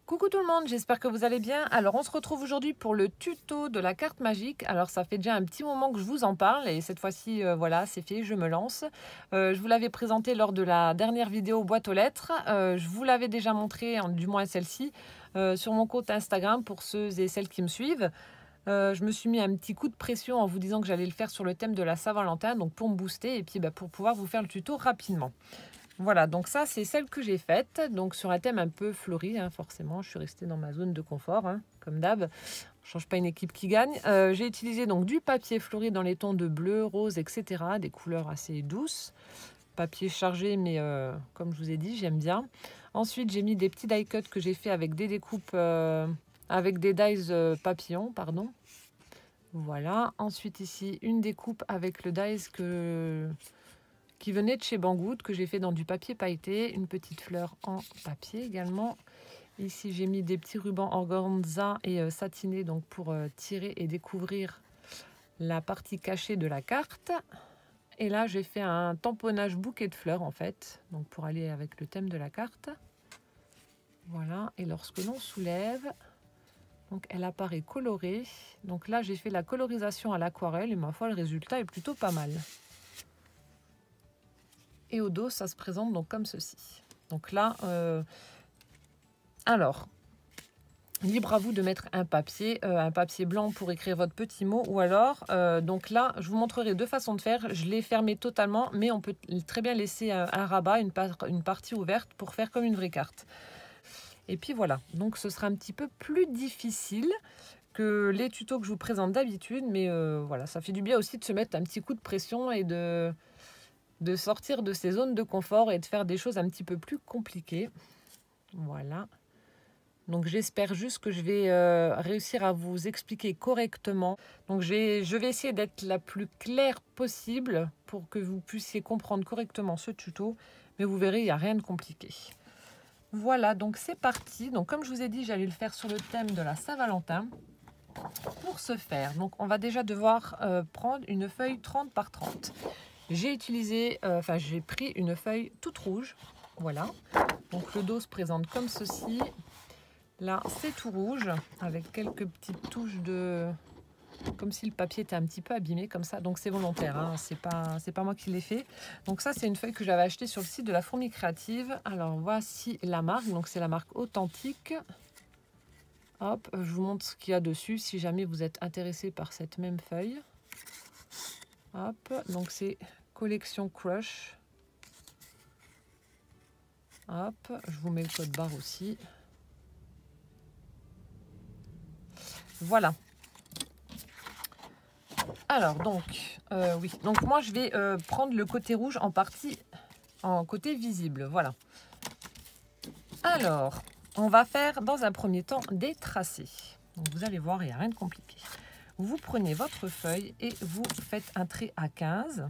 Coucou tout le monde, j'espère que vous allez bien. Alors on se retrouve aujourd'hui pour le tuto de la carte magique. Alors ça fait déjà un petit moment que je vous en parle et cette fois-ci voilà, c'est fait, je me lance. Je vous l'avais présenté lors de la dernière vidéo boîte aux lettres. Je vous l'avais déjà montré, du moins celle-ci, sur mon compte Instagram pour ceux et celles qui me suivent. Je me suis mis un petit coup de pression en vous disant que j'allais le faire sur le thème de la Saint-Valentin, donc pour me booster et puis pour pouvoir vous faire le tuto rapidement. Voilà, donc ça, c'est celle que j'ai faite, donc sur un thème un peu fleuri, hein, forcément. Je suis restée dans ma zone de confort, hein, comme d'hab. On ne change pas une équipe qui gagne. J'ai utilisé donc du papier fleuri dans les tons de bleu, rose, etc. Des couleurs assez douces. Papier chargé, mais comme je vous ai dit, j'aime bien. Ensuite, j'ai mis des petits die cuts que j'ai fait avec des découpes, avec des dies papillons, pardon. Voilà. Ensuite, ici, une découpe avec le dies qui venait de chez Banggood, que j'ai fait dans du papier pailleté, une petite fleur en papier également. Ici, j'ai mis des petits rubans organza et satiné, donc pour tirer et découvrir la partie cachée de la carte. Et là, j'ai fait un tamponnage bouquet de fleurs, en fait, donc pour aller avec le thème de la carte. Voilà, et lorsque l'on soulève, donc elle apparaît colorée. Donc là, j'ai fait la colorisation à l'aquarelle et ma foi, le résultat est plutôt pas mal. Et au dos, ça se présente donc comme ceci. Donc là, alors, libre à vous de mettre un papier blanc pour écrire votre petit mot. Ou alors, donc là, je vous montrerai deux façons de faire. Je l'ai fermé totalement, mais on peut très bien laisser un rabat, une partie ouverte pour faire comme une vraie carte. Et puis voilà, donc ce sera un petit peu plus difficile que les tutos que je vous présente d'habitude. Mais voilà, ça fait du bien aussi de se mettre un petit coup de pression et de sortir de ces zones de confort et de faire des choses un petit peu plus compliquées. Voilà. Donc j'espère juste que je vais réussir à vous expliquer correctement. Donc je vais essayer d'être la plus claire possible pour que vous puissiez comprendre correctement ce tuto. Mais vous verrez, il n'y a rien de compliqué. Voilà, donc c'est parti. Donc comme je vous ai dit, j'allais le faire sur le thème de la Saint-Valentin. Pour ce faire, donc on va déjà devoir prendre une feuille 30 par 30. J'ai pris une feuille toute rouge, voilà. Donc le dos se présente comme ceci. Là, c'est tout rouge, avec quelques petites touches de... comme si le papier était un petit peu abîmé, comme ça. Donc c'est volontaire, hein. C'est pas moi qui l'ai fait. Donc ça, c'est une feuille que j'avais achetée sur le site de la Fourmi Créative. Alors voici la marque, donc c'est la marque Authentique. Hop, je vous montre ce qu'il y a dessus, si jamais vous êtes intéressé par cette même feuille. Hop, donc c'est collection Crush. Hop, je vous mets le code barre aussi. Voilà. Alors donc, oui, donc moi je vais prendre le côté rouge en côté visible, voilà. Alors, on va faire dans un premier temps des tracés. Donc vous allez voir, il n'y a rien de compliqué. Vous prenez votre feuille et vous faites un trait à 15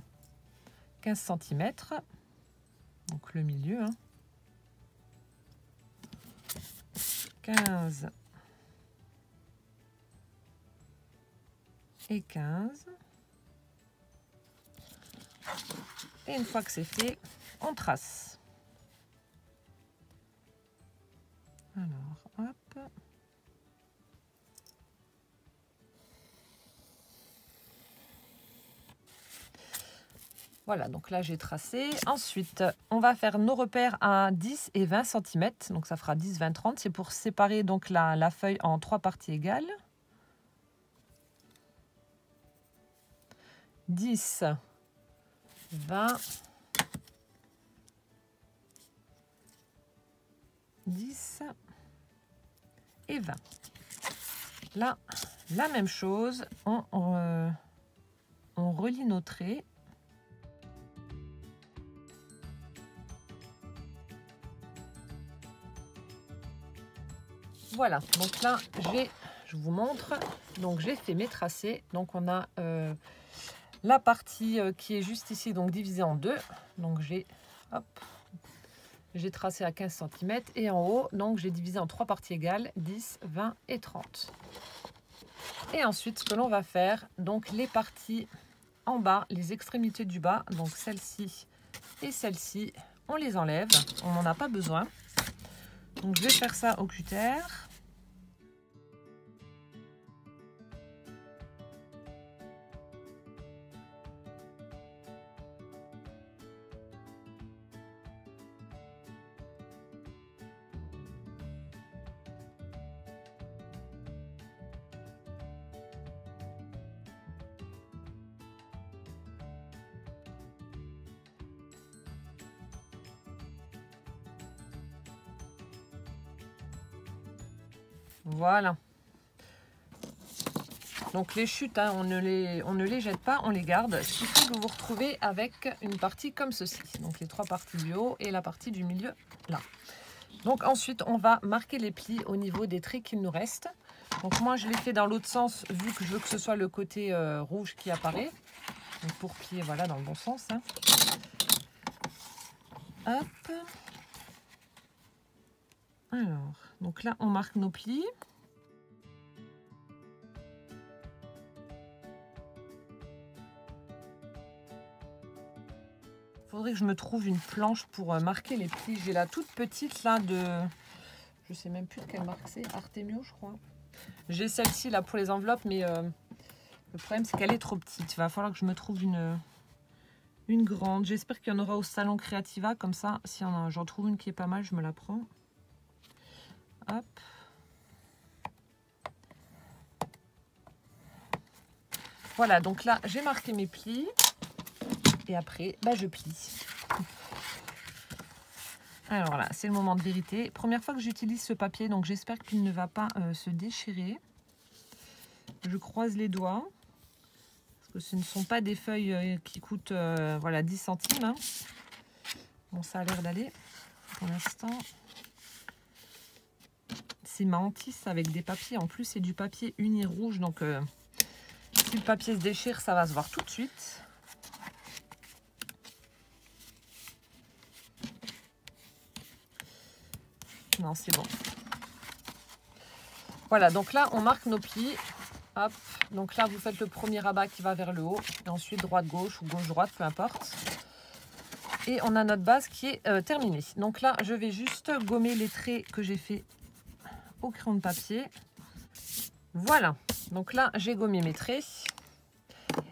cm, donc le milieu, hein. 15 et 15. Et une fois que c'est fait, on trace. Alors, hop. Voilà, donc là j'ai tracé. Ensuite, on va faire nos repères à 10 et 20 cm. Donc ça fera 10, 20, 30. C'est pour séparer donc la feuille en 3 parties égales. 10, 20, 10 et 20. Là, la même chose, on relie nos traits. Voilà, donc là, je vous montre, donc j'ai fait mes tracés. Donc on a la partie qui est juste ici, donc divisée en deux. Donc j'ai tracé à 15 cm et en haut, donc j'ai divisé en 3 parties égales, 10, 20 et 30. Et ensuite, ce que l'on va faire, donc les parties en bas, les extrémités du bas, donc celle-ci et celle-ci, on les enlève, on n'en a pas besoin. Donc je vais faire ça au cutter. Voilà. Donc les chutes, hein, on ne les jette pas, on les garde. Ce qui fait que vous vous retrouvez avec une partie comme ceci. Donc les 3 parties du haut et la partie du milieu là. Donc ensuite, on va marquer les plis au niveau des traits qu'il nous reste. Donc moi, je l'ai fait dans l'autre sens, vu que je veux que ce soit le côté rouge qui apparaît. Donc pour plier, voilà, dans le bon sens. Hein. Hop. Alors, donc là, on marque nos plis. Faudrait que je me trouve une planche pour marquer les plis. J'ai la toute petite là de... Je sais même plus de quelle marque c'est. Artemio, je crois. J'ai celle-ci là pour les enveloppes, mais le problème c'est qu'elle est trop petite. Il va falloir que je me trouve une grande. J'espère qu'il y en aura au salon Creativa. Comme ça, si j'en trouve une qui est pas mal, je me la prends. Hop. Voilà, donc là, j'ai marqué mes plis. Et après, bah, je plie. Alors là, c'est le moment de vérité. Première fois que j'utilise ce papier, donc j'espère qu'il ne va pas se déchirer. Je croise les doigts. Parce que ce ne sont pas des feuilles qui coûtent voilà, 10 centimes. Hein. Bon, ça a l'air d'aller pour l'instant. C'est ma hantise avec des papiers. En plus, c'est du papier uni rouge. Donc, si le papier se déchire, ça va se voir tout de suite. Non, c'est bon. Voilà, donc là, on marque nos plis. Hop. Donc là, vous faites le premier rabat qui va vers le haut. Et ensuite, droite-gauche ou gauche-droite, peu importe. Et on a notre base qui est terminée. Donc là, je vais juste gommer les traits que j'ai fait au crayon de papier. Voilà. Donc là, j'ai gommé mes traits.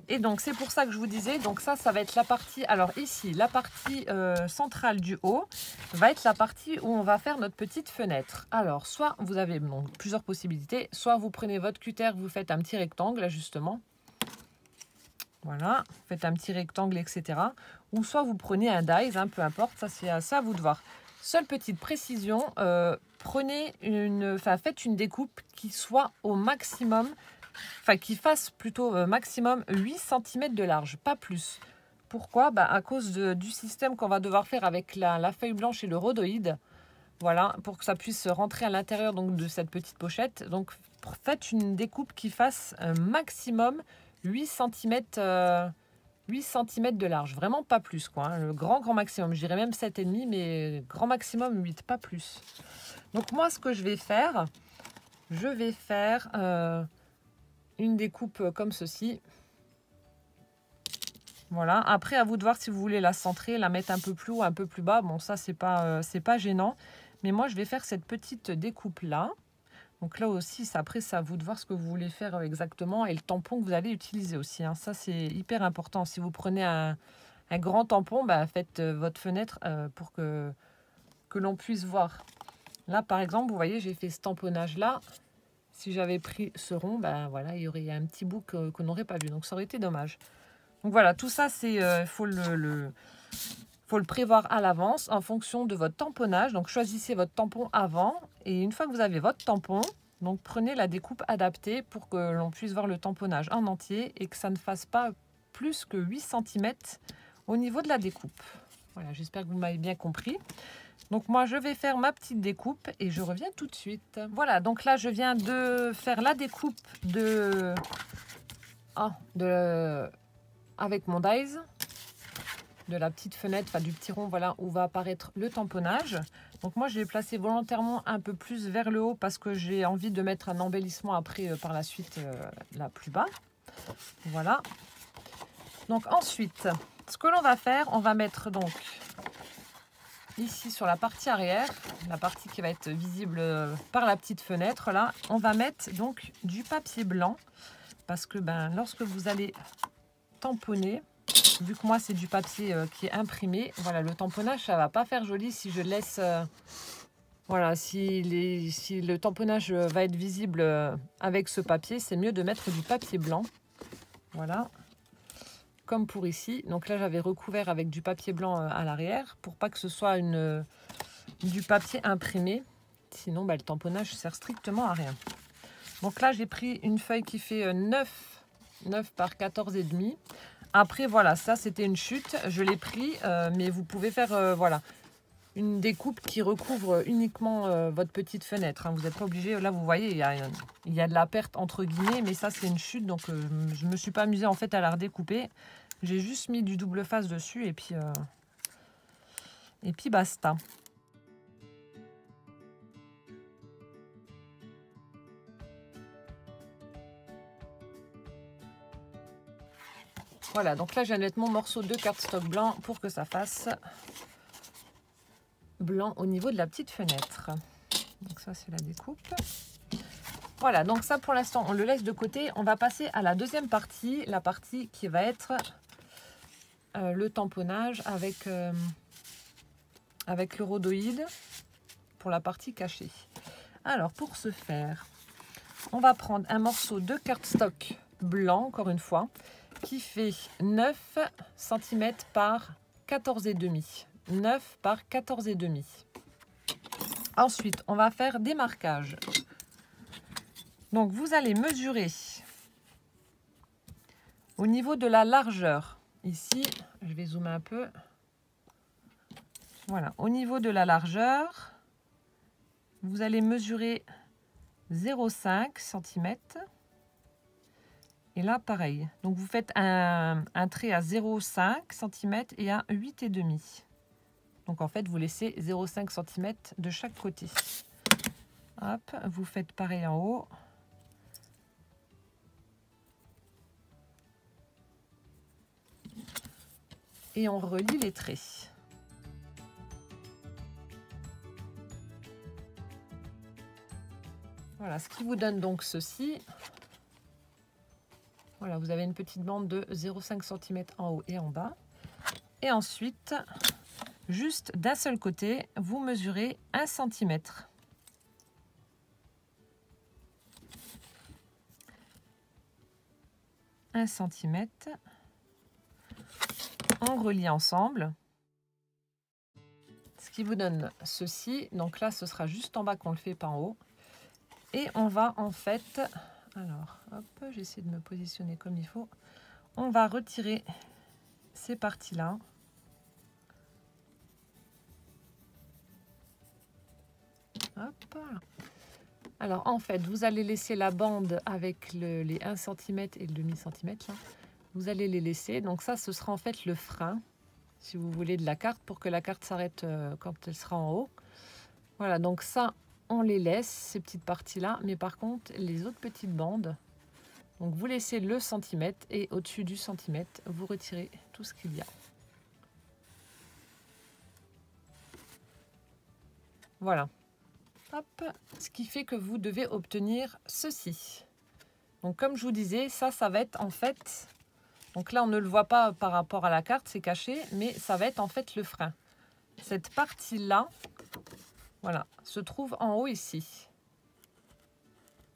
Et donc, c'est pour ça que je vous disais, donc ça va être la partie, alors ici, la partie centrale du haut va être la partie où on va faire notre petite fenêtre. Alors, soit vous avez donc, plusieurs possibilités, soit vous prenez votre cutter, vous faites un petit rectangle, là, justement. Voilà, vous faites un petit rectangle, etc. Ou soit vous prenez un dies, hein, peu importe, ça c'est à vous de voir. Seule petite précision, faites une découpe qui soit au maximum, enfin qui fasse plutôt maximum 8 cm de large, pas plus. Pourquoi? À cause du système qu'on va devoir faire avec la feuille blanche et le rhodoïde. Voilà, pour que ça puisse rentrer à l'intérieur de cette petite pochette. Donc faites une découpe qui fasse maximum 8 cm, 8 cm de large. Vraiment pas plus, quoi. Hein. Le grand maximum. Je dirais même 7,5, mais grand maximum 8, pas plus. Donc moi, ce que je vais faire une découpe comme ceci. Voilà. Après, à vous de voir si vous voulez la centrer, la mettre un peu plus haut, un peu plus bas. Bon, ça, c'est pas gênant. Mais moi, je vais faire cette petite découpe-là. Donc là aussi, après, c'est à vous de voir ce que vous voulez faire exactement et le tampon que vous allez utiliser aussi. Hein. Ça, c'est hyper important. Si vous prenez un grand tampon, faites votre fenêtre pour que l'on puisse voir. Là, par exemple, vous voyez, j'ai fait ce tamponnage-là. Si j'avais pris ce rond, voilà, il y aurait un petit bout qu'on n'aurait pas vu. Donc, ça aurait été dommage. Donc, voilà, tout ça, c'est faut le prévoir à l'avance en fonction de votre tamponnage. Donc, choisissez votre tampon avant. Et une fois que vous avez votre tampon, donc prenez la découpe adaptée pour que l'on puisse voir le tamponnage en entier et que ça ne fasse pas plus que 8 cm au niveau de la découpe. Voilà, j'espère que vous m'avez bien compris. Donc moi, je vais faire ma petite découpe et je reviens tout de suite. Voilà, donc là, je viens de faire la découpe avec mon dies, de la petite fenêtre, enfin du petit rond, voilà, où va apparaître le tamponnage. Donc moi, je l'ai placé volontairement un peu plus vers le haut parce que j'ai envie de mettre un embellissement après par la suite là plus bas. Voilà. Donc ensuite, ce que l'on va faire, on va mettre donc ici sur la partie arrière, la partie qui va être visible par la petite fenêtre là, on va mettre donc du papier blanc parce que lorsque vous allez tamponner, vu que moi c'est du papier qui est imprimé, voilà, le tamponnage ça va pas faire joli si je laisse voilà, si le tamponnage va être visible avec ce papier, c'est mieux de mettre du papier blanc. Voilà, comme pour ici. Donc là j'avais recouvert avec du papier blanc à l'arrière pour pas que ce soit du papier imprimé, sinon le tamponnage sert strictement à rien. Donc là j'ai pris une feuille qui fait 9 par 14,5. Après voilà, ça c'était une chute, je l'ai pris, mais vous pouvez faire voilà, une découpe qui recouvre uniquement votre petite fenêtre, hein. Vous n'êtes pas obligé, là vous voyez il y a de la perte entre guillemets, mais ça c'est une chute, donc je me suis pas amusée en fait à la redécouper. J'ai juste mis du double face dessus et puis basta. Voilà, donc là je viens de mettre mon morceau de cardstock blanc pour que ça fasse blanc au niveau de la petite fenêtre. Donc ça c'est la découpe. Voilà, donc ça pour l'instant on le laisse de côté. On va passer à la deuxième partie, la partie qui va être le tamponnage avec le rhodoïde pour la partie cachée. Alors pour ce faire, on va prendre un morceau de cardstock blanc, encore une fois, qui fait 9 cm par 14,5. 9 par 14,5. Ensuite, on va faire des marquages. Donc, vous allez mesurer au niveau de la largeur. Ici, je vais zoomer un peu. Voilà, au niveau de la largeur, vous allez mesurer 0,5 cm. Et là, pareil. Donc, vous faites un trait à 0,5 cm et à 8,5. Donc, en fait, vous laissez 0,5 cm de chaque côté. Hop, vous faites pareil en haut. Et on relie les traits. Voilà, ce qui vous donne donc ceci. Voilà, vous avez une petite bande de 0,5 cm en haut et en bas. Et ensuite, juste d'un seul côté, vous mesurez 1 cm. On relie ensemble. Ce qui vous donne ceci. Donc là, ce sera juste en bas qu'on le fait, pas en haut. Et on va en fait... Alors, hop, j'essaie de me positionner comme il faut. On va retirer ces parties-là. Hop. Alors, en fait, vous allez laisser la bande avec les 1 cm et le demi-centimètre. Vous allez les laisser. Donc ça, ce sera en fait le frein, si vous voulez, de la carte, pour que la carte s'arrête quand elle sera en haut. Voilà, donc ça, on les laisse, ces petites parties-là. Mais par contre, les autres petites bandes, donc vous laissez le centimètre et au-dessus du centimètre, vous retirez tout ce qu'il y a. Voilà. Hop, ce qui fait que vous devez obtenir ceci. Donc comme je vous disais, ça va être en fait... Donc là, on ne le voit pas par rapport à la carte, c'est caché, mais ça va être en fait le frein. Cette partie-là, voilà, se trouve en haut ici.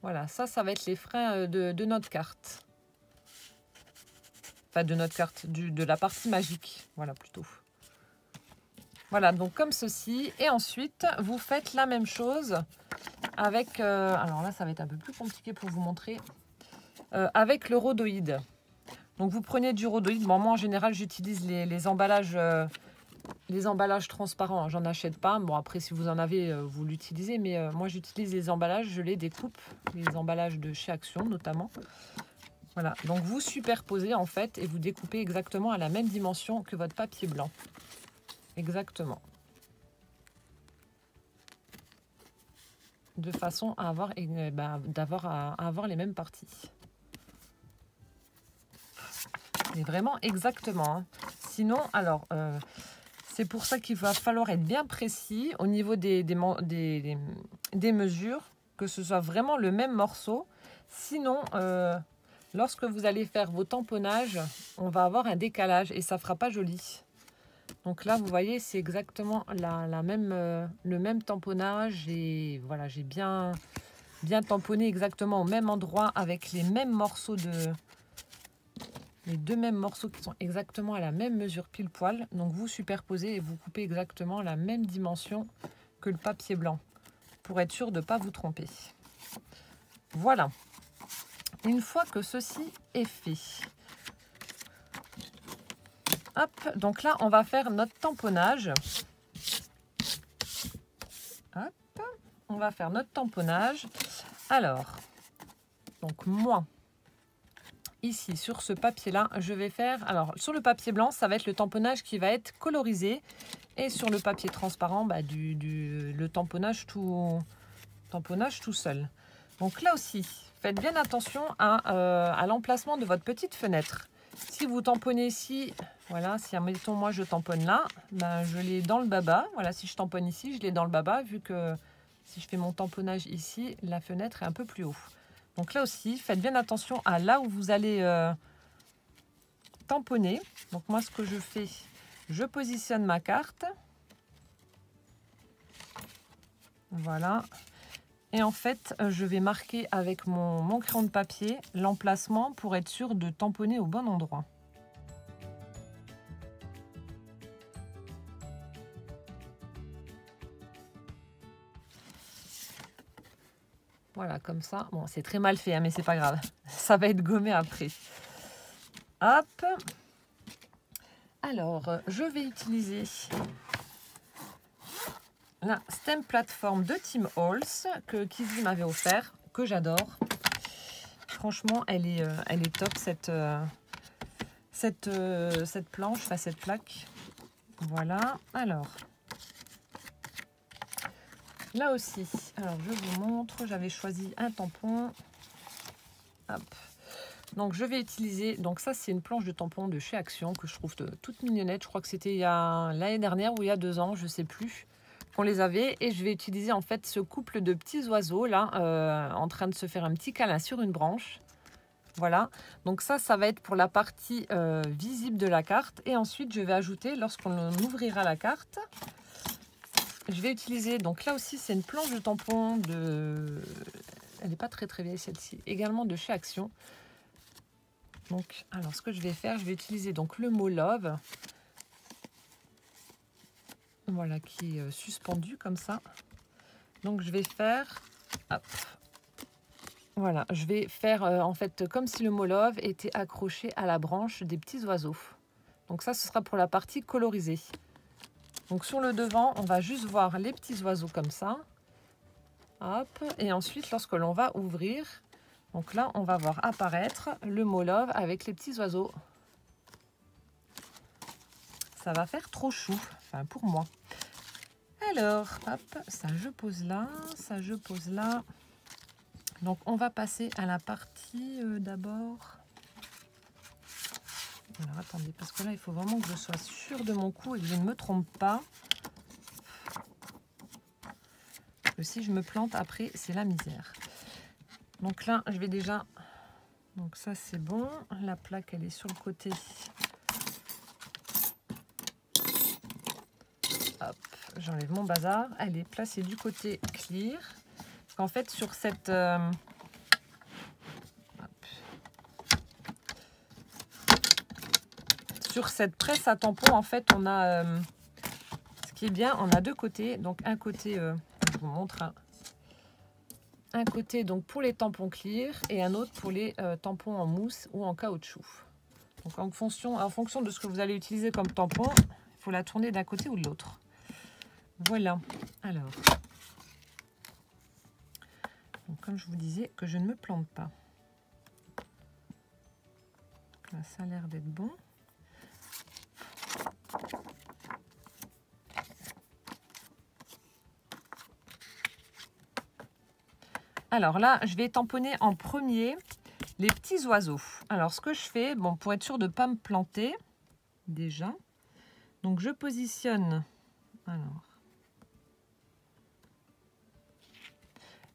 Voilà, ça va être les freins de notre carte. Enfin, de notre carte, de la partie magique, voilà plutôt. Voilà, donc comme ceci. Et ensuite, vous faites la même chose avec... alors là, ça va être un peu plus compliqué pour vous montrer. Avec le rhodoïde. Donc vous prenez du rhodoïde. Bon, moi en général j'utilise les emballages transparents. J'en achète pas. Bon après si vous en avez vous l'utilisez. Mais moi j'utilise les emballages, je les découpe. Les emballages de chez Action notamment. Voilà. Donc vous superposez en fait et vous découpez exactement à la même dimension que votre papier blanc. Exactement. De façon à avoir, à avoir les mêmes parties. Et vraiment exactement. Hein. Sinon, alors, C'est pour ça qu'il va falloir être bien précis au niveau des mesures, que ce soit vraiment le même morceau. Sinon, lorsque vous allez faire vos tamponnages, on va avoir un décalage et ça ne fera pas joli. Donc là, vous voyez, c'est exactement le même tamponnage. Et voilà, j'ai bien tamponné exactement au même endroit avec les mêmes morceaux les 2 mêmes morceaux qui sont exactement à la même mesure pile poil. Donc vous superposez et vous coupez exactement la même dimension que le papier blanc pour être sûr de ne pas vous tromper. Voilà. Une fois que ceci est fait, hop, donc là on va faire notre tamponnage. Hop, on va faire notre tamponnage. Alors, donc moi, ici sur ce papier là, je vais faire, alors sur le papier blanc, ça va être le tamponnage qui va être colorisé, et sur le papier transparent, bah, le tamponnage tout seul. Donc là aussi, faites bien attention à l'emplacement de votre petite fenêtre. Si vous tamponnez ici, voilà, si admettons moi je tamponne là, ben, je l'ai dans le baba. Voilà, si je tamponne ici, je l'ai dans le baba, vu que si je fais mon tamponnage ici, la fenêtre est un peu plus haut. Donc là aussi, faites bien attention à là où vous allez tamponner. Donc moi, ce que je fais, je positionne ma carte. Voilà. Et en fait, je vais marquer avec mon crayon de papier l'emplacement pour être sûr de tamponner au bon endroit. Voilà, comme ça. Bon, c'est très mal fait, hein, mais c'est pas grave. Ça va être gommé après. Hop. Alors, je vais utiliser la Stem Platform de Tim Holtz que Kizzy m'avait offert, que j'adore. Franchement, elle est top, cette planche, enfin cette plaque. Voilà. Alors, là aussi, alors je vous montre, j'avais choisi un tampon. Hop. Donc je vais utiliser, donc ça c'est une planche de tampon de chez Action que je trouve toute mignonnette. Je crois que c'était l'année dernière ou il y a 2 ans, je sais plus, qu'on les avait. Et je vais utiliser en fait ce couple de petits oiseaux là, en train de se faire un petit câlin sur une branche. Voilà, donc ça va être pour la partie visible de la carte. Et ensuite je vais ajouter, lorsqu'on ouvrira la carte, je vais utiliser, donc là aussi c'est une planche de tampon elle n'est pas très vieille celle-ci, également de chez Action. Donc, alors ce que je vais faire, je vais utiliser donc le mot Love, voilà, qui est suspendu comme ça. Donc je vais faire, hop, voilà, je vais faire en fait comme si le mot Love était accroché à la branche des petits oiseaux. Donc ça, ce sera pour la partie colorisée. Donc sur le devant, on va juste voir les petits oiseaux comme ça. Hop, et ensuite, lorsque l'on va ouvrir, donc là, on va voir apparaître le mot Love avec les petits oiseaux. Ça va faire trop chou, enfin pour moi. Alors, hop, ça je pose là, ça je pose là. Donc on va passer à la partie d'abord. Alors attendez, parce que là, il faut vraiment que je sois sûre de mon coup et que je ne me trompe pas. Parce que si je me plante après, c'est la misère. Donc là, je vais déjà... Donc ça, c'est bon. La plaque, elle est sur le côté. Hop, j'enlève mon bazar. Elle est placée du côté clear. Parce qu'en fait, sur cette... sur cette presse à tampon, en fait, on a... ce qui est bien, on a 2 côtés. Donc un côté, je vous montre, hein. Un côté donc pour les tampons clear et un autre pour les tampons en mousse ou en caoutchouc. Donc en fonction de ce que vous allez utiliser comme tampon, il faut la tourner d'un côté ou de l'autre. Voilà. Alors, donc comme je vous disais, que je ne me plante pas. Donc là, ça a l'air d'être bon. Alors là, je vais tamponner en premier les petits oiseaux. Alors ce que je fais, bon, pour être sûr de ne pas me planter, déjà, Donc je positionne, alors,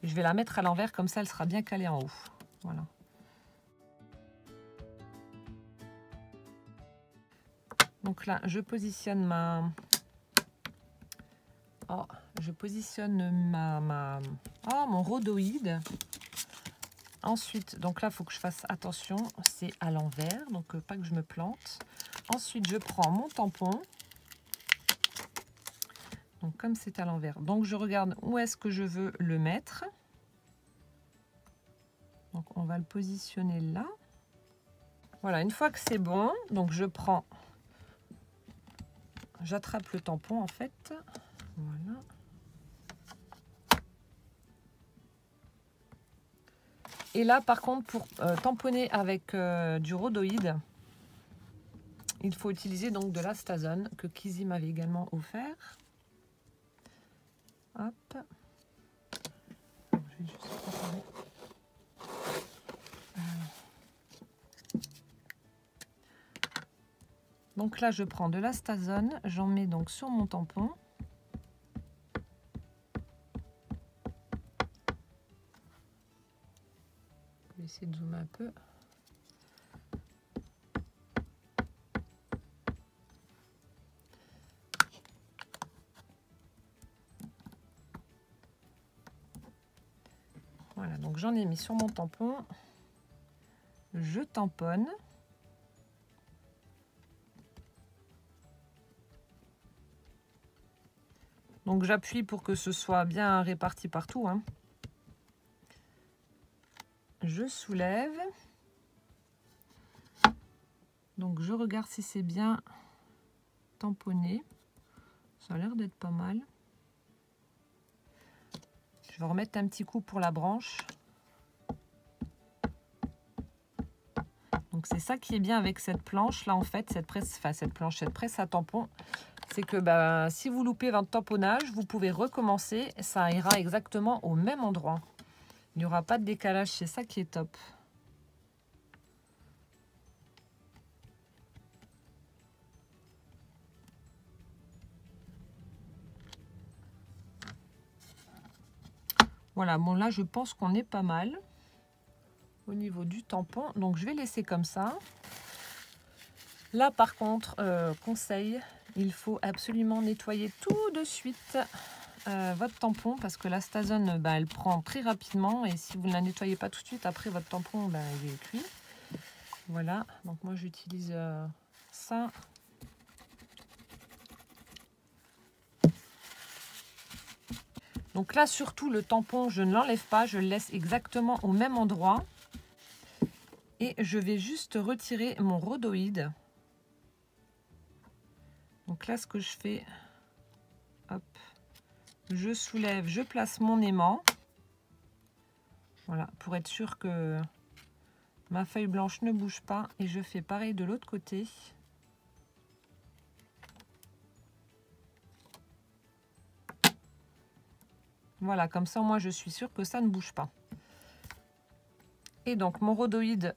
je vais la mettre à l'envers, comme ça elle sera bien calée en haut. Voilà. Donc là, je positionne mon rhodoïde. Ensuite, donc là, il faut que je fasse attention, c'est à l'envers, donc pas que je me plante. Ensuite, je prends mon tampon. Donc comme c'est à l'envers, donc je regarde où est-ce que je veux le mettre. Donc on va le positionner là. Voilà, une fois que c'est bon, donc j'attrape le tampon en fait. Voilà. Et là par contre, pour tamponner avec du rhodoïde, il faut utiliser donc de l'Astazone que Kizzy m'avait également offert. Hop. Je vais juste préparer. Donc là, je prends de l'Astazone, j'en mets donc sur mon tampon. Je vais essayer de zoomer un peu. Voilà, donc j'en ai mis sur mon tampon. Je tamponne. Donc j'appuie pour que ce soit bien réparti partout, hein. Je soulève. Donc je regarde si c'est bien tamponné. Ça a l'air d'être pas mal. Je vais remettre un petit coup pour la branche. Donc c'est ça qui est bien avec cette planche là en fait, cette presse à tampon, c'est que si vous loupez votre tamponnage, vous pouvez recommencer, ça ira exactement au même endroit. Il n'y aura pas de décalage, c'est ça qui est top. Voilà, bon là je pense qu'on est pas mal au niveau du tampon, donc je vais laisser comme ça. Là par contre, conseil, il faut absolument nettoyer tout de suite votre tampon parce que l'Astazone, elle prend très rapidement et si vous ne la nettoyez pas tout de suite, après votre tampon, il est cuit. Voilà, donc moi j'utilise ça. Donc là surtout le tampon, je ne l'enlève pas, je le laisse exactement au même endroit. Et je vais juste retirer mon rhodoïde. Donc là ce que je fais, hop, je soulève, je place mon aimant. Voilà, pour être sûr que ma feuille blanche ne bouge pas. Et je fais pareil de l'autre côté. Voilà, comme ça, moi, je suis sûre que ça ne bouge pas. Et donc, mon rhodoïde,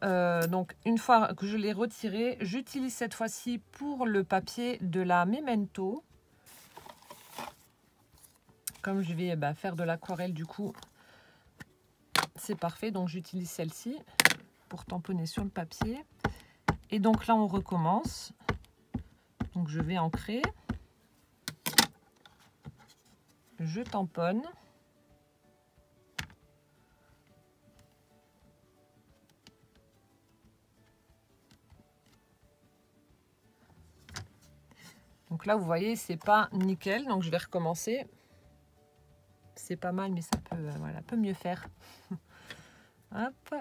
donc une fois que je l'ai retiré, j'utilise cette fois-ci pour le papier de la Memento. Comme je vais faire de l'aquarelle, du coup, c'est parfait. Donc, j'utilise celle-ci pour tamponner sur le papier. Et donc là, on recommence. Donc, je vais ancrer. Je tamponne. Donc là, vous voyez, c'est pas nickel. Donc, je vais recommencer. C'est pas mal, mais ça peut, voilà, peut mieux faire. Hop.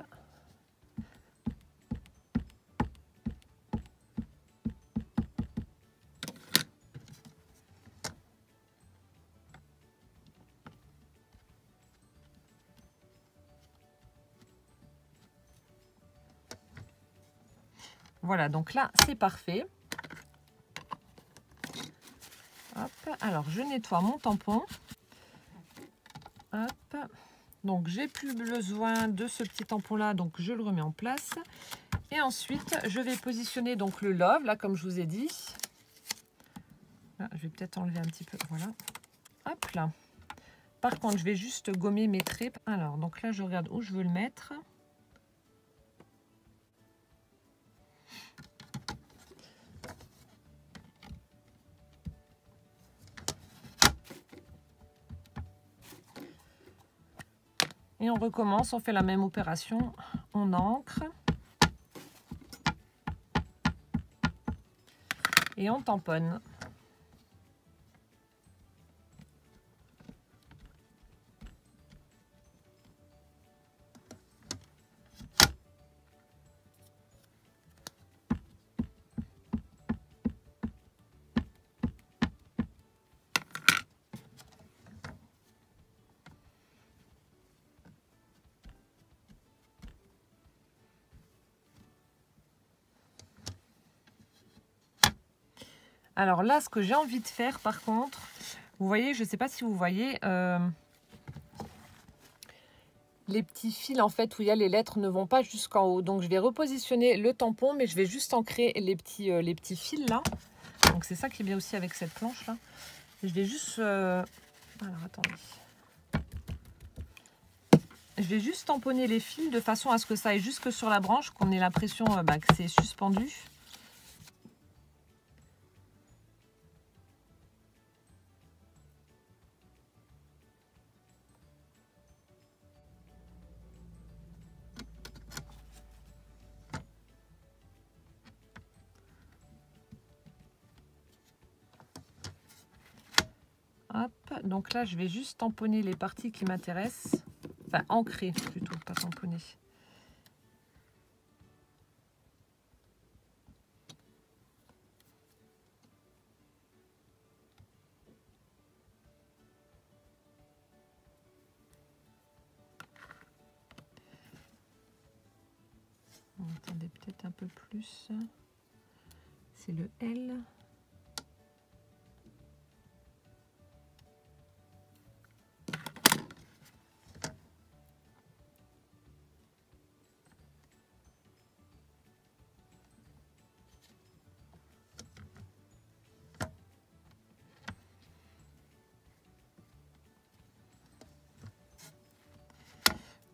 Voilà, donc là, c'est parfait. Hop. Alors, je nettoie mon tampon. Hop. Donc, j'ai plus besoin de ce petit tampon-là, donc je le remets en place. Et ensuite, je vais positionner donc le love, là, comme je vous ai dit. Là, je vais peut-être enlever un petit peu. Voilà. Hop là. Par contre, je vais juste gommer mes traits. Alors, donc là, je regarde où je veux le mettre. Et on recommence, on fait la même opération. On ancre. Et on tamponne. Alors là, ce que j'ai envie de faire, par contre, vous voyez, je ne sais pas si vous voyez, les petits fils, en fait, où il y a les lettres ne vont pas jusqu'en haut. Donc, je vais repositionner le tampon, mais je vais juste ancrer les petits fils, là. Donc, c'est ça qui est bien aussi avec cette planche-là. Je vais juste... Alors, attendez. Je vais juste tamponner les fils de façon à ce que ça aille jusque sur la branche, qu'on ait l'impression que c'est suspendu. Hop, donc là, je vais juste tamponner les parties qui m'intéressent. Enfin, ancrer plutôt, pas tamponner. Attendez, peut-être un peu plus. C'est le L.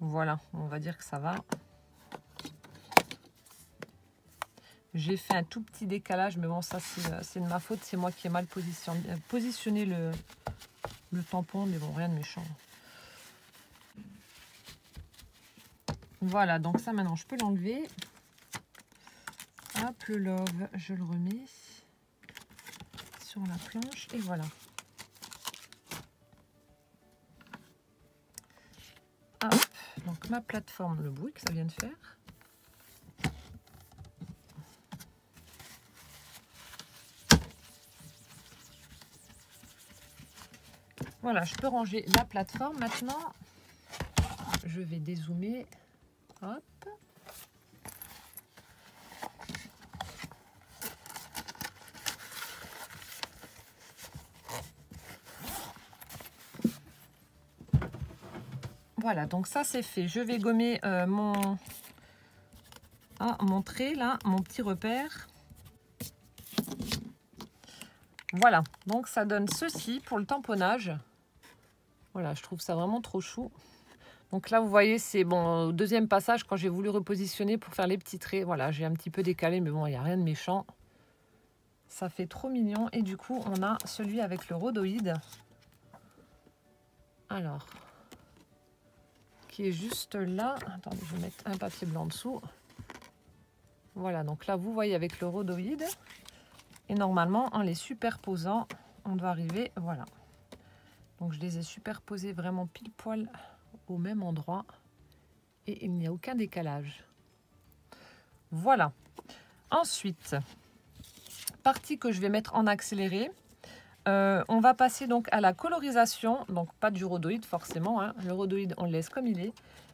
Voilà, on va dire que ça va. J'ai fait un tout petit décalage, mais bon, ça c'est de ma faute. C'est moi qui ai mal positionné le tampon, mais bon, rien de méchant. Voilà, donc ça maintenant, je peux l'enlever. Hop, le love, je le remets sur la planche et voilà. Hop, donc ma plateforme, le bruit que ça vient de faire. Voilà, je peux ranger la plateforme. Maintenant, je vais dézoomer. Hop. Voilà, donc ça c'est fait. Je vais gommer mon trait là, mon petit repère. Voilà, donc ça donne ceci pour le tamponnage. Voilà, je trouve ça vraiment trop chou. Donc là, vous voyez, c'est bon, au deuxième passage, quand j'ai voulu repositionner pour faire les petits traits. Voilà, j'ai un petit peu décalé, mais bon, il n'y a rien de méchant. Ça fait trop mignon. Et du coup, on a celui avec le rhodoïde. Alors, qui est juste là. Attendez, je vais mettre un papier blanc dessous. Voilà, donc là, vous voyez avec le rhodoïde. Et normalement, en les superposant, on doit arriver, voilà. Donc, je les ai superposés vraiment pile poil au même endroit. Et il n'y a aucun décalage. Voilà. Ensuite, partie que je vais mettre en accéléré. On va passer donc à la colorisation. Donc, pas du rhodoïde forcément. Hein. Le rhodoïde, on le laisse comme il est.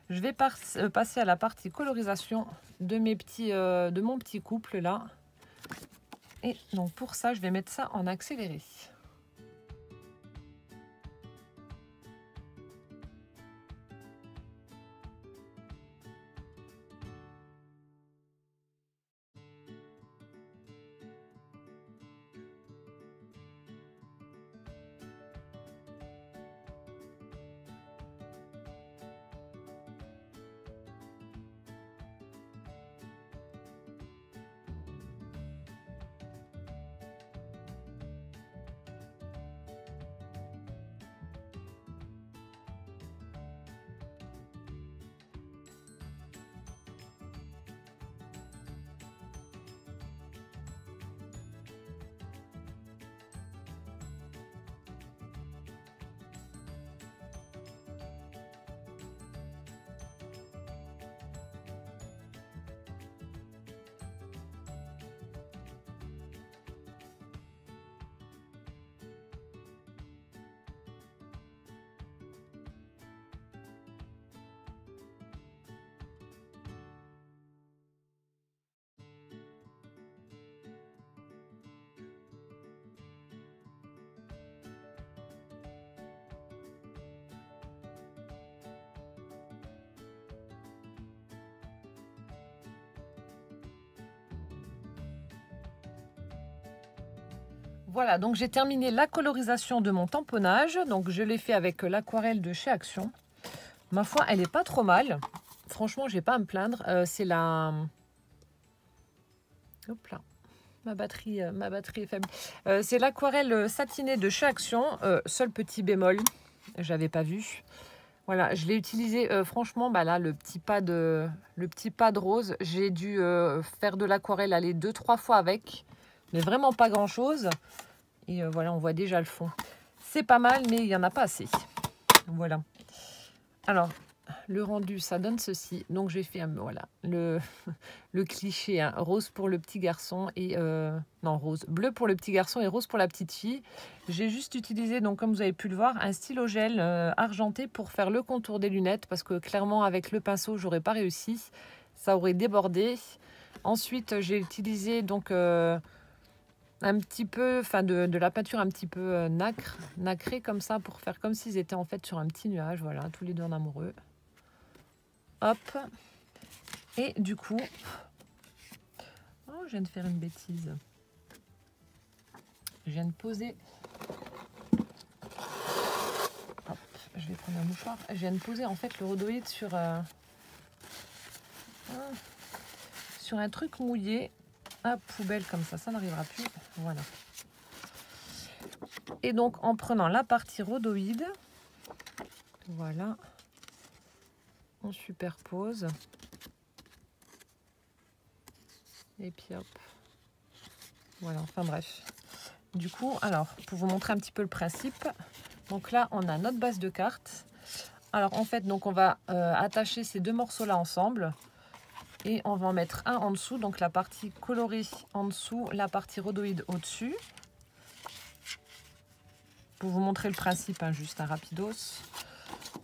Je vais passer à la partie colorisation de mon petit couple là. Et donc pour ça, je vais mettre ça en accéléré. Voilà, donc j'ai terminé la colorisation de mon tamponnage. Donc je l'ai fait avec l'aquarelle de chez Action. Ma foi, elle n'est pas trop mal. Franchement, je vais pas à me plaindre. C'est la... Hop là. Ma batterie est faible. C'est l'aquarelle satinée de chez Action. Seul petit bémol, j'avais pas vu. Voilà, je l'ai utilisé, franchement, bah là, le petit pad rose, j'ai dû faire de l'aquarelle aller 2-3 fois avec, mais vraiment pas grand-chose. Et voilà, on voit déjà le fond. C'est pas mal, mais il n'y en a pas assez. Voilà. Alors, le rendu, ça donne ceci. Donc, j'ai fait voilà, le cliché, hein, rose pour le petit garçon et... non, rose. Bleu pour le petit garçon et rose pour la petite fille. J'ai juste utilisé, donc comme vous avez pu le voir, un stylo gel argenté pour faire le contour des lunettes. Parce que clairement, avec le pinceau, j'aurais pas réussi. Ça aurait débordé. Ensuite, j'ai utilisé donc... un petit peu, enfin de la peinture un petit peu nacrée comme ça pour faire comme s'ils étaient en fait sur un petit nuage. Voilà, tous les deux en amoureux. Hop. Et du coup, oh, je viens de faire une bêtise. Je viens de poser. Hop, je vais prendre un mouchoir. Je viens de poser en fait le rhodoïde sur un truc mouillé. À poubelle comme ça n'arrivera plus. Voilà. Et donc en prenant la partie rhodoïde, voilà, on superpose. Et puis hop. Voilà, enfin bref. Du coup, alors, pour vous montrer un petit peu le principe, donc là, on a notre base de cartes. Alors en fait, donc on va attacher ces deux morceaux-là ensemble. Et on va en mettre un en dessous, donc la partie colorée en dessous, la partie rhodoïde au-dessus. Pour vous montrer le principe, hein, juste un rapidos.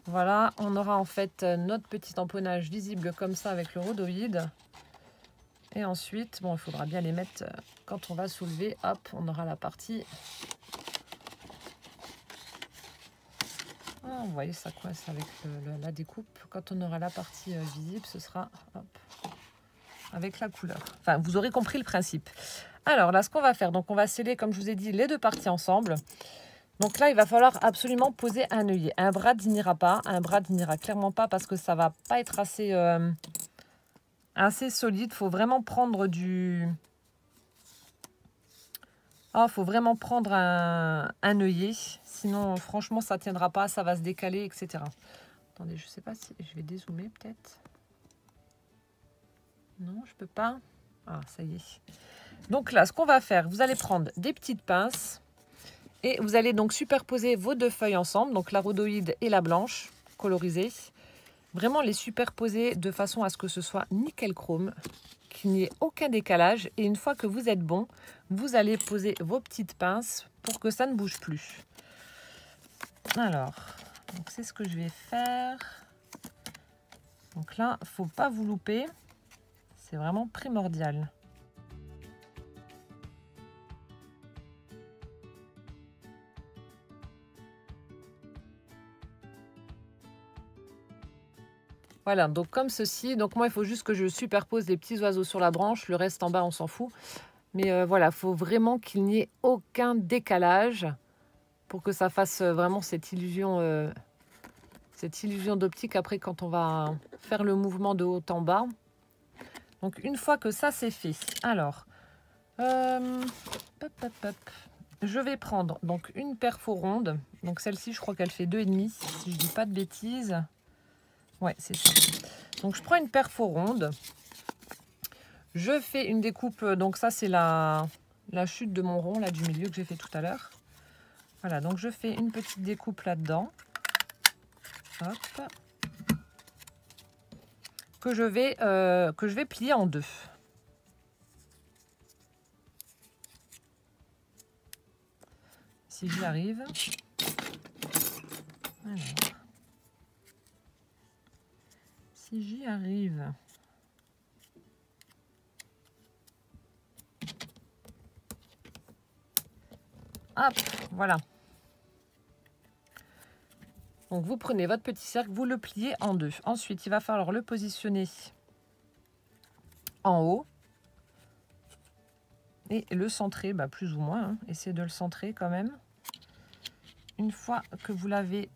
Voilà, on aura en fait notre petit tamponnage visible comme ça avec le rhodoïde. Et ensuite, bon, il faudra bien les mettre quand on va soulever. Hop, on aura la partie... Ah, vous voyez, ça coince avec la découpe. Quand on aura la partie visible, ce sera... Hop, avec la couleur. Enfin, vous aurez compris le principe. Alors là, ce qu'on va faire, donc on va sceller, comme je vous ai dit, les deux parties ensemble. Donc là, il va falloir absolument poser un œillet. Un brad n'ira pas. Un brad n'ira clairement pas parce que ça va pas être assez solide. Il faut vraiment prendre du... Ah, faut vraiment prendre un œillet. Sinon, franchement, ça tiendra pas. Ça va se décaler, etc. Attendez, je sais pas si... Je vais dézoomer peut-être. Non, je peux pas. Ah, ça y est. Donc là, ce qu'on va faire, vous allez prendre des petites pinces et vous allez donc superposer vos deux feuilles ensemble, donc la rhodoïde et la blanche colorisée. Vraiment les superposer de façon à ce que ce soit nickel chrome, qu'il n'y ait aucun décalage. Et une fois que vous êtes bon, vous allez poser vos petites pinces pour que ça ne bouge plus. Alors, donc c'est ce que je vais faire. Donc là, il ne faut pas vous louper. C'est vraiment primordial. Voilà, donc comme ceci. Donc moi, il faut juste que je superpose les petits oiseaux sur la branche. Le reste en bas, on s'en fout. Mais voilà, il faut vraiment qu'il n'y ait aucun décalage pour que ça fasse vraiment cette illusion d'optique après quand on va faire le mouvement de haut en bas. Donc une fois que ça c'est fait, alors je vais prendre donc une perfo ronde. Donc celle-ci, je crois qu'elle fait 2,5 si je dis pas de bêtises. Ouais, c'est ça. Donc je prends une perfo ronde. Je fais une découpe, donc ça c'est la chute de mon rond là du milieu que j'ai fait tout à l'heure. Voilà, donc je fais une petite découpe là-dedans. Hop. Que je vais plier en deux. Si j'y arrive. Alors. Si j'y arrive. Hop, voilà. Donc vous prenez votre petit cercle, vous le pliez en deux. Ensuite, il va falloir le positionner en haut. et le centrer, plus ou moins. Hein. Essayez de le centrer quand même. Une fois que vous l'avez...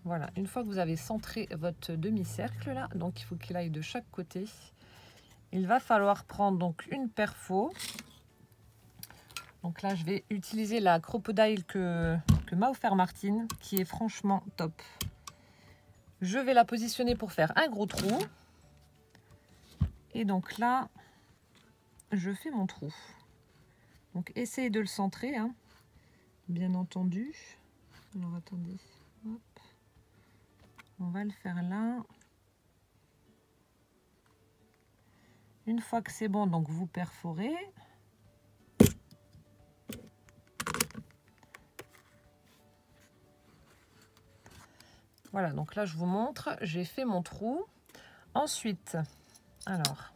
voilà, une fois que vous avez centré votre demi-cercle là, donc il faut qu'il aille de chaque côté. Il va falloir prendre donc une perfo. Donc là, je vais utiliser la Crocodile que m'a offert Martine, qui est franchement top. Je vais la positionner pour faire un gros trou. Et donc là, je fais mon trou. Donc essayez de le centrer, hein, bien entendu. Alors attendez, hop. On va le faire là. Une fois que c'est bon, donc vous perforez. Voilà, donc là je vous montre, j'ai fait mon trou. Ensuite, alors,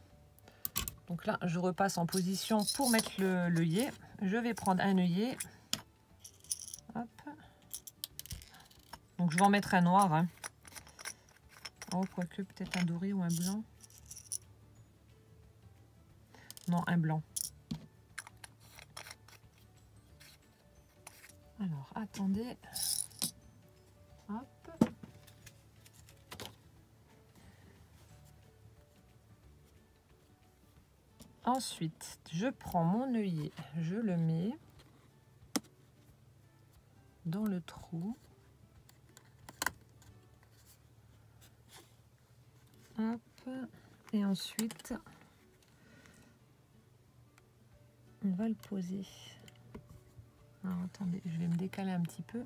donc là je repasse en position pour mettre l'œillet. Je vais prendre un œillet. Hop. Donc je vais en mettre un noir. Hein. Oh, quoique peut-être un doré ou un blanc. Non, un blanc. Alors, attendez. Hop. Ensuite, je prends mon œillet, je le mets dans le trou. Hop. Et ensuite, on va le poser. Alors, attendez, je vais me décaler un petit peu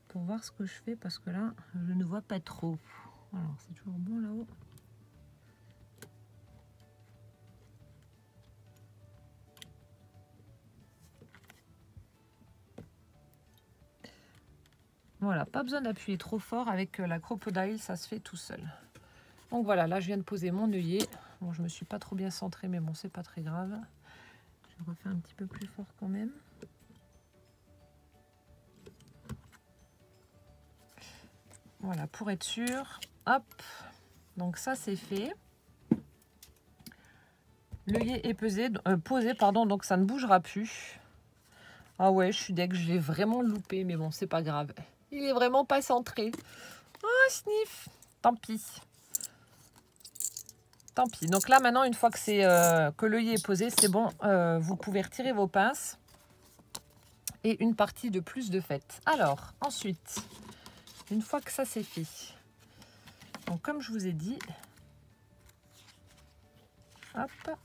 pour voir ce que je fais parce que là, je ne vois pas trop. Alors, c'est toujours bon là-haut. Voilà, pas besoin d'appuyer trop fort avec la Crocodile, ça se fait tout seul. Donc voilà, là je viens de poser mon œillet. Bon, je me suis pas trop bien centrée, mais bon, c'est pas très grave. Je refais un petit peu plus fort quand même. Voilà, pour être sûr. Hop, donc ça c'est fait. L'œillet est posé, pardon, donc ça ne bougera plus. Ah ouais, je suis deg, je l'ai vraiment loupé, mais bon, c'est pas grave. Il est vraiment pas centré. Oh, sniff. Tant pis. Tant pis. Donc là, maintenant, une fois que l'œillet est posé, c'est bon. Vous pouvez retirer vos pinces. Et une partie de plus de fête. Alors, ensuite, une fois que ça c'est fait, donc comme je vous ai dit, hop,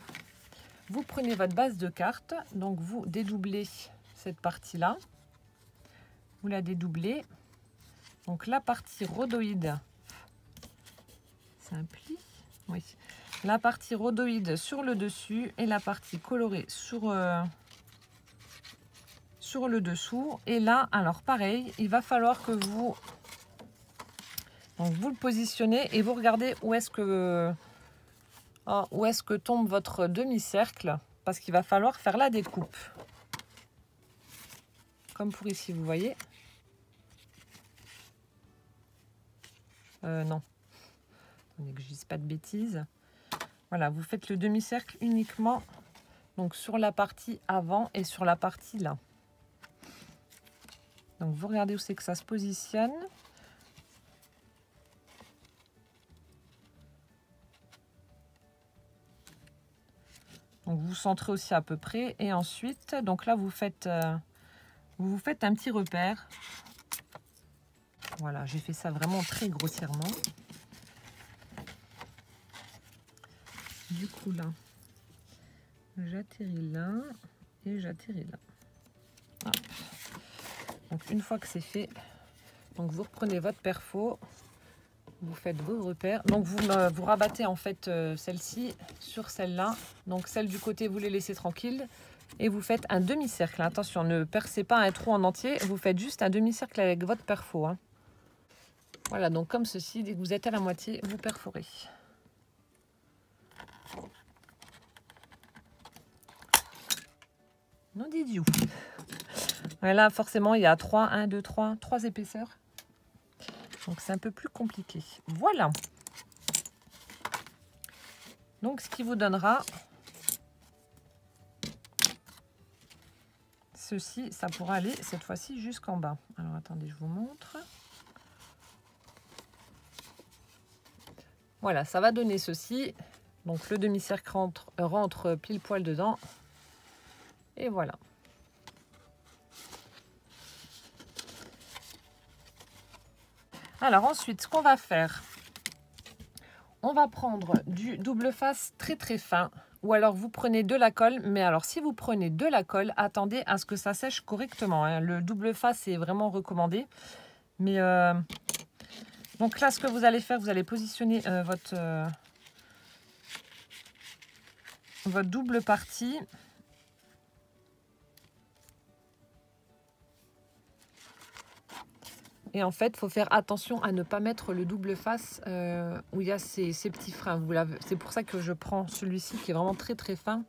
vous prenez votre base de carte. Donc vous dédoublez cette partie-là. Vous la dédoublez. Donc la partie rhodoïde, c'est un pli, oui. La partie rhodoïde sur le dessus et la partie colorée sur le dessous. Et là, alors pareil, il va falloir que vous le positionnez et vous regardez où est-ce que tombe votre demi-cercle, parce qu'il va falloir faire la découpe. Comme pour ici, vous voyez. Non. Attendez que je dise pas de bêtises. Voilà, vous faites le demi-cercle uniquement donc sur la partie avant et sur la partie là. Donc vous regardez où c'est que ça se positionne. Donc vous centrez aussi à peu près et ensuite donc là vous faites un petit repère. Voilà, j'ai fait ça vraiment très grossièrement. Du coup là, j'atterris là et j'atterris là. Hop. Donc une fois que c'est fait, donc vous reprenez votre perfo, vous faites vos repères. Donc vous rabattez en fait celle-ci sur celle-là. Donc celle du côté, vous les laissez tranquilles. Et vous faites un demi-cercle. Attention, ne percez pas un trou en entier. Vous faites juste un demi-cercle avec votre perfo. Hein. Voilà, donc comme ceci, dès que vous êtes à la moitié, vous perforez. Non d'idiot. Là, forcément, il y a 1, 2, 3 épaisseurs. Donc, c'est un peu plus compliqué. Voilà. Donc, ce qui vous donnera ceci, ça pourra aller cette fois-ci jusqu'en bas. Alors attendez, je vous montre. Voilà, ça va donner ceci. Donc le demi-cercle rentre pile poil dedans. Et voilà. Alors ensuite, ce qu'on va faire, on va prendre du double face très très fin. Ou alors vous prenez de la colle. Mais alors si vous prenez de la colle, attendez à ce que ça sèche correctement, hein. Le double face est vraiment recommandé. Mais donc là, ce que vous allez faire, vous allez positionner votre double partie. Et en fait, il faut faire attention à ne pas mettre le double face où il y a ces petits freins. C'est pour ça que je prends celui-ci qui est vraiment très très fin.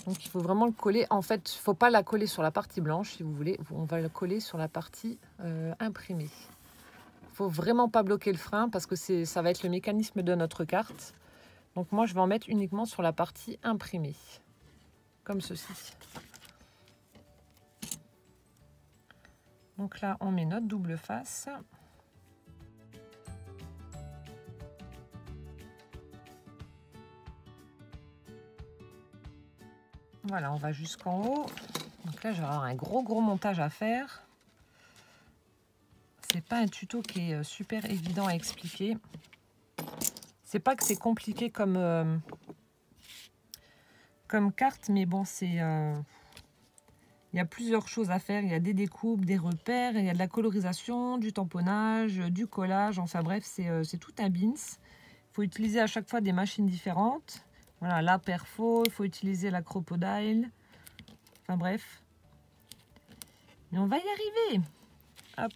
Donc il faut vraiment le coller. En fait, il ne faut pas la coller sur la partie blanche, si vous voulez. On va le coller sur la partie imprimée. Il ne faut vraiment pas bloquer le frein parce que ça va être le mécanisme de notre carte. Donc moi, je vais en mettre uniquement sur la partie imprimée. Comme ceci. Donc là, on met notre double face. Voilà, on va jusqu'en haut. Donc là, je vais avoir un gros montage à faire. C'est pas un tuto qui est super évident à expliquer. C'est pas que c'est compliqué comme carte, mais bon, il y a plusieurs choses à faire. Il y a des découpes, des repères, il y a de la colorisation, du tamponnage, du collage. Enfin bref, c'est tout un bins. Il faut utiliser à chaque fois des machines différentes. Voilà, la perfo, il faut utiliser la crocodile. Enfin bref. Mais on va y arriver. Hop.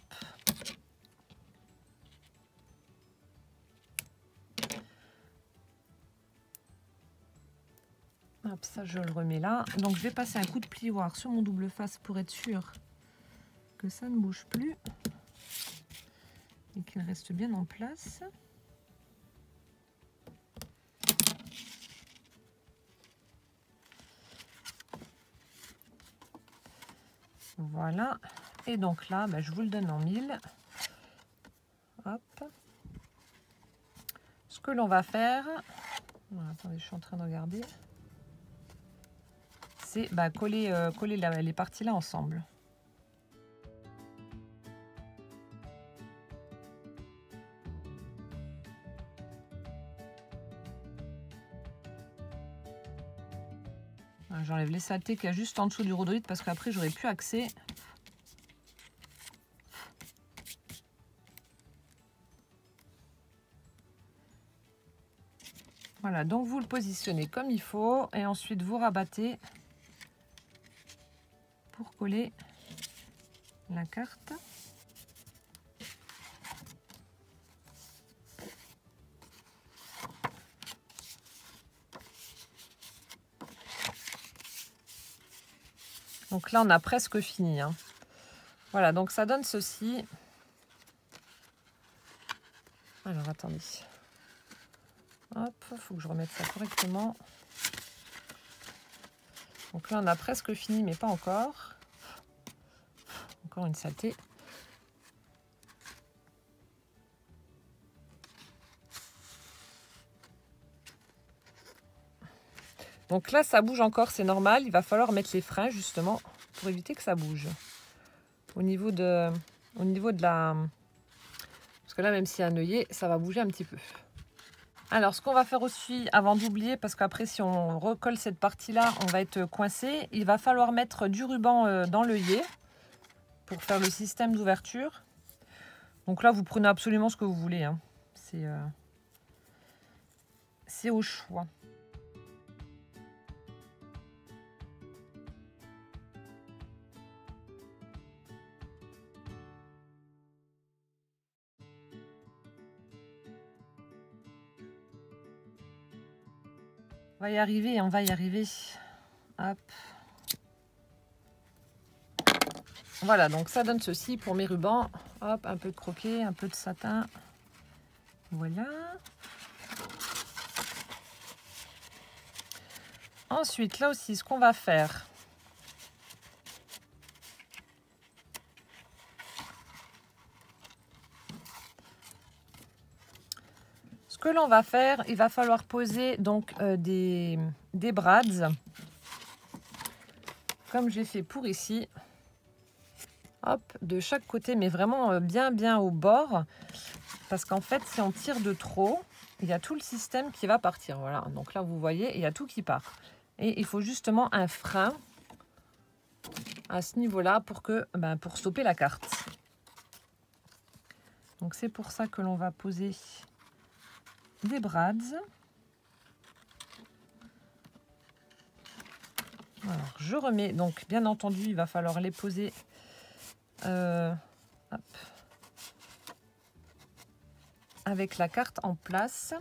Hop, ça je le remets là. Donc je vais passer un coup de plioir sur mon double face pour être sûr que ça ne bouge plus et qu'il reste bien en place. Voilà. Et donc là, je vous le donne en mille. Hop. Ce que l'on va faire, attendez, je suis en train de regarder. C'est coller les parties là ensemble. J'enlève les saletés qu'il y a juste en dessous du rhodolite parce qu'après j'aurai plus accès. Voilà, donc vous le positionnez comme il faut et ensuite vous rabattez pour coller la carte. Donc là, on a presque fini, hein. Voilà, donc ça donne ceci. Alors, attendez. Hop, il faut que je remette ça correctement. Donc là, on a presque fini, mais pas encore. Encore une saleté. Donc là, ça bouge encore, c'est normal. Il va falloir mettre les freins, justement, pour éviter que ça bouge. Au niveau de la... Parce que là, même s'il y a un œillet, ça va bouger un petit peu. Alors, ce qu'on va faire aussi, avant d'oublier, parce qu'après, si on recolle cette partie-là, on va être coincé. Il va falloir mettre du ruban dans l'œillet pour faire le système d'ouverture. Donc là, vous prenez absolument ce que vous voulez, hein. C'est au choix. On va y arriver, on va y arriver. Hop. Voilà, donc ça donne ceci pour mes rubans. Hop, un peu de croquet, un peu de satin. Voilà. Ensuite, là aussi, ce qu'on va faire, Ce que l'on va faire, il va falloir poser donc des brads, comme j'ai fait pour ici. Hop, de chaque côté, mais vraiment bien au bord. Parce qu'en fait, si on tire de trop, il y a tout le système qui va partir. Voilà, donc là, vous voyez, il y a tout qui part. Et il faut justement un frein à ce niveau-là pour stopper la carte. Donc c'est pour ça que l'on va poser des brads. Alors je remets, donc bien entendu il va falloir les poser hop, avec la carte en place.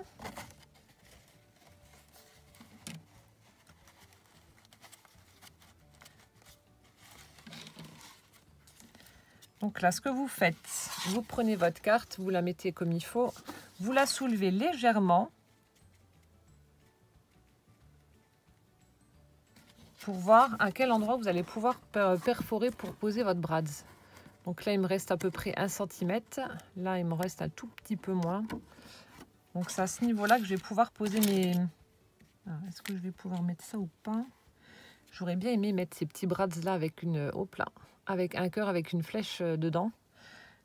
Donc là, ce que vous faites, vous prenez votre carte, vous la mettez comme il faut, vous la soulevez légèrement pour voir à quel endroit vous allez pouvoir perforer pour poser votre brads. Donc là, il me reste à peu près 1 cm. Là, il me reste un tout petit peu moins. Donc c'est à ce niveau-là que je vais pouvoir poser mes... Est-ce que je vais pouvoir mettre ça ou pas? J'aurais bien aimé mettre ces petits brads là avec une... Hop là, avec un cœur, avec une flèche dedans.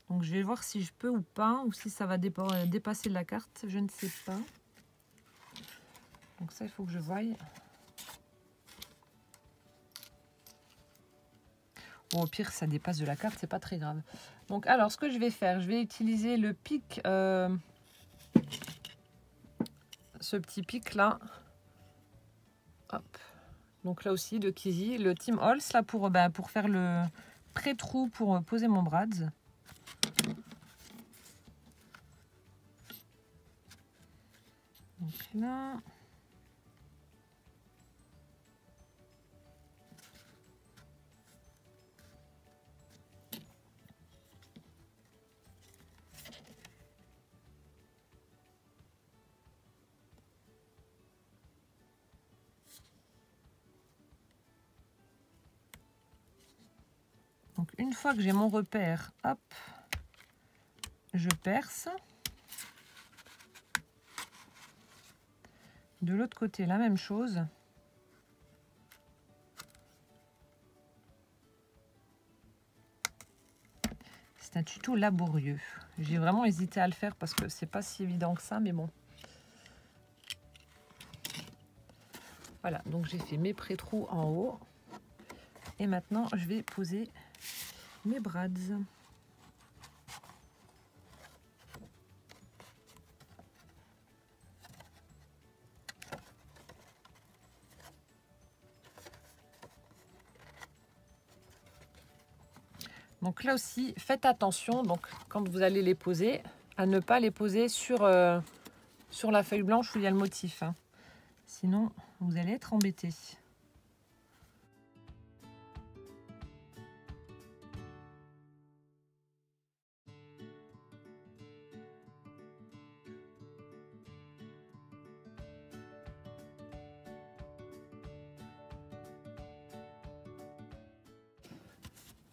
Donc je vais voir si je peux ou pas, ou si ça va dépasser la carte, je ne sais pas. Donc ça, il faut que je voie. Bon, au pire, ça dépasse de la carte, c'est pas très grave. Donc alors, ce que je vais faire, je vais utiliser le pic, ce petit pic là. Hop. Donc là aussi, de Kizzy, le Tim Holtz là pour faire le pré-trou pour poser mon brads. Donc là. Donc une fois que j'ai mon repère, hop, je perce. De l'autre côté, la même chose. C'est un tuto laborieux. J'ai vraiment hésité à le faire parce que c'est pas si évident que ça, mais bon. Voilà, donc j'ai fait mes pré-trous en haut. Et maintenant, je vais poser mes brads. Donc là aussi, faites attention, donc, quand vous allez les poser, à ne pas les poser sur la feuille blanche où il y a le motif. Hein. Sinon, vous allez être embêté.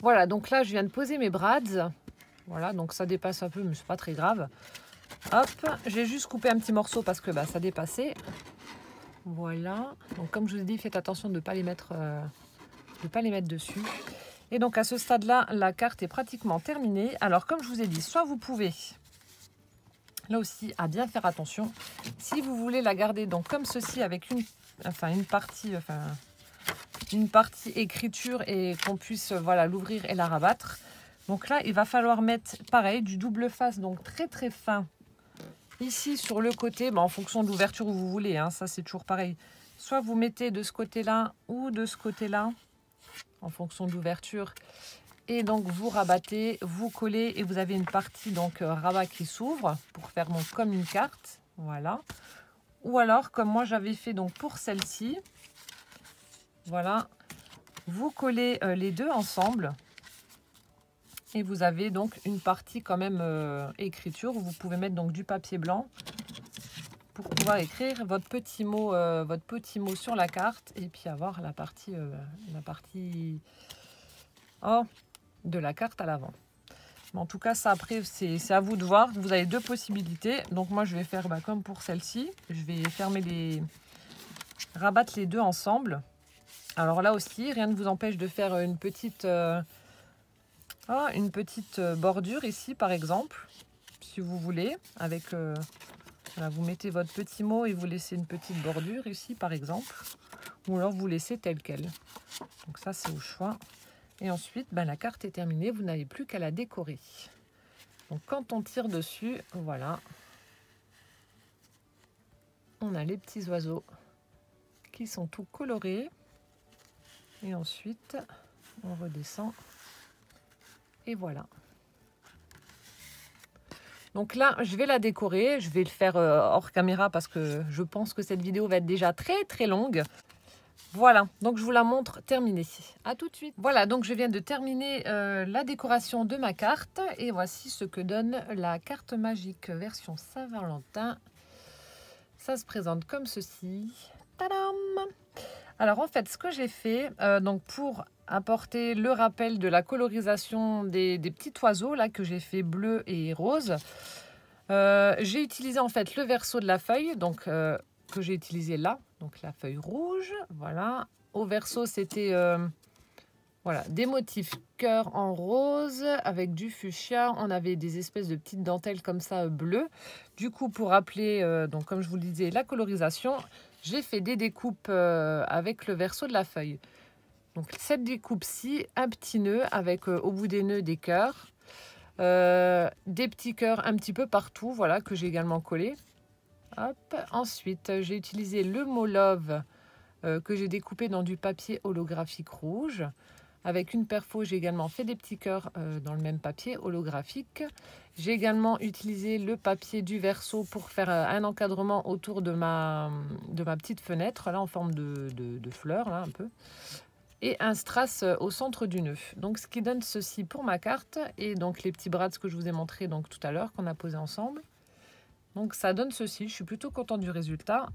Voilà, donc là, je viens de poser mes brads. Voilà, donc ça dépasse un peu, mais c'est pas très grave. Hop, j'ai juste coupé un petit morceau parce que ça dépassait. Voilà, donc comme je vous ai dit, faites attention de ne pas les mettre dessus. Et donc à ce stade-là, la carte est pratiquement terminée. Alors comme je vous ai dit, soit vous pouvez, là aussi, à bien faire attention, si vous voulez la garder donc comme ceci avec une partie écriture et qu'on puisse l'ouvrir et la rabattre. Donc là, il va falloir mettre pareil du double face, donc très fin. Ici sur le côté, en fonction de l'ouverture où vous voulez, hein, ça c'est toujours pareil. Soit vous mettez de ce côté-là ou de ce côté-là, en fonction de l'ouverture. Et donc vous rabattez, vous collez et vous avez une partie donc rabat qui s'ouvre pour faire comme une carte. Voilà. Ou alors comme moi j'avais fait donc pour celle-ci. Voilà. Vous collez les deux ensemble. Et vous avez donc une partie quand même écriture où vous pouvez mettre donc du papier blanc pour pouvoir écrire votre petit mot sur la carte et puis avoir la partie de la carte à l'avant. Mais en tout cas, ça après, c'est à vous de voir. Vous avez deux possibilités. Donc moi, je vais faire comme pour celle-ci. Je vais rabattre les deux ensemble. Alors là aussi, rien ne vous empêche de faire une petite bordure ici, par exemple, si vous voulez. Avec, voilà, vous mettez votre petit mot et vous laissez une petite bordure ici, par exemple. Ou alors vous laissez tel quel. Donc ça, c'est au choix. Et ensuite, la carte est terminée. Vous n'avez plus qu'à la décorer. Donc quand on tire dessus, voilà. On a les petits oiseaux qui sont tout colorés. Et ensuite, on redescend. Et voilà. Donc là, je vais la décorer. Je vais le faire hors caméra parce que je pense que cette vidéo va être déjà très très longue. Voilà, donc je vous la montre terminée. À tout de suite. Voilà, donc je viens de terminer la décoration de ma carte. Et voici ce que donne la carte magique version Saint-Valentin. Ça se présente comme ceci. Tadam! Alors en fait, ce que j'ai fait, donc pour apporter le rappel de la colorisation des petits oiseaux là que j'ai fait bleu et rose, j'ai utilisé en fait le verso de la feuille, donc que j'ai utilisé là, donc la feuille rouge, voilà. Au verso, c'était voilà, des motifs cœur en rose avec du fuchsia. On avait des espèces de petites dentelles comme ça bleues. Du coup, pour rappeler, donc comme je vous le disais, la colorisation, j'ai fait des découpes avec le verso de la feuille. Donc cette découpe-ci, un petit nœud avec au bout des nœuds des cœurs. Des petits cœurs un petit peu partout, voilà, que j'ai également collé. Hop. Ensuite, j'ai utilisé le mot love que j'ai découpé dans du papier holographique rouge. Avec une perfo, j'ai également fait des petits cœurs dans le même papier holographique. J'ai également utilisé le papier du verso pour faire un encadrement autour de ma petite fenêtre, là en forme de fleur, là un peu. Et un strass au centre du nœud. Donc ce qui donne ceci pour ma carte. Et donc les petits brads que je vous ai montré donc, tout à l'heure, qu'on a posé ensemble. Donc ça donne ceci. Je suis plutôt contente du résultat.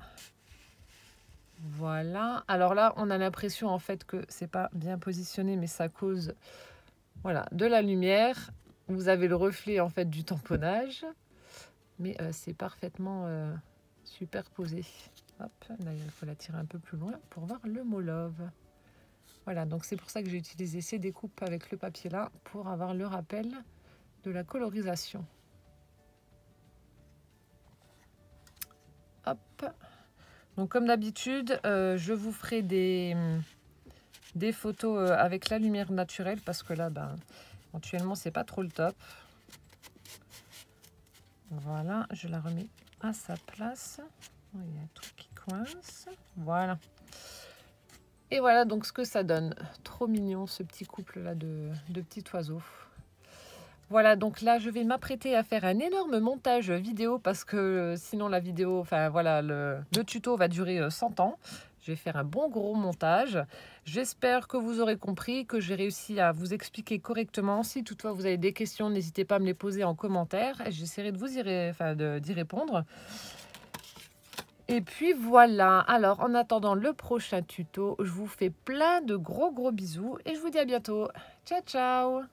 Voilà. Alors là, on a l'impression en fait que c'est pas bien positionné, mais ça cause voilà, de la lumière. Vous avez le reflet en fait du tamponnage. Mais c'est parfaitement superposé. Hop, là, il faut la tirer un peu plus loin pour voir le mot love. Voilà, donc c'est pour ça que j'ai utilisé ces découpes avec le papier là pour avoir le rappel de la colorisation. Hop. Donc comme d'habitude, je vous ferai des photos avec la lumière naturelle parce que là, éventuellement, c'est pas trop le top. Voilà, je la remets à sa place. Oh, il y a un truc qui coince. Voilà. Et voilà donc ce que ça donne. Trop mignon ce petit couple là de petits oiseaux. Voilà, donc là je vais m'apprêter à faire un énorme montage vidéo parce que sinon la vidéo, enfin voilà, le tuto va durer 100 ans. Je vais faire un bon gros montage. J'espère que vous aurez compris, que j'ai réussi à vous expliquer correctement. Si toutefois vous avez des questions, n'hésitez pas à me les poser en commentaire. J'essaierai de vous d'y répondre. Et puis voilà, alors en attendant le prochain tuto, je vous fais plein de gros bisous et je vous dis à bientôt. Ciao, ciao!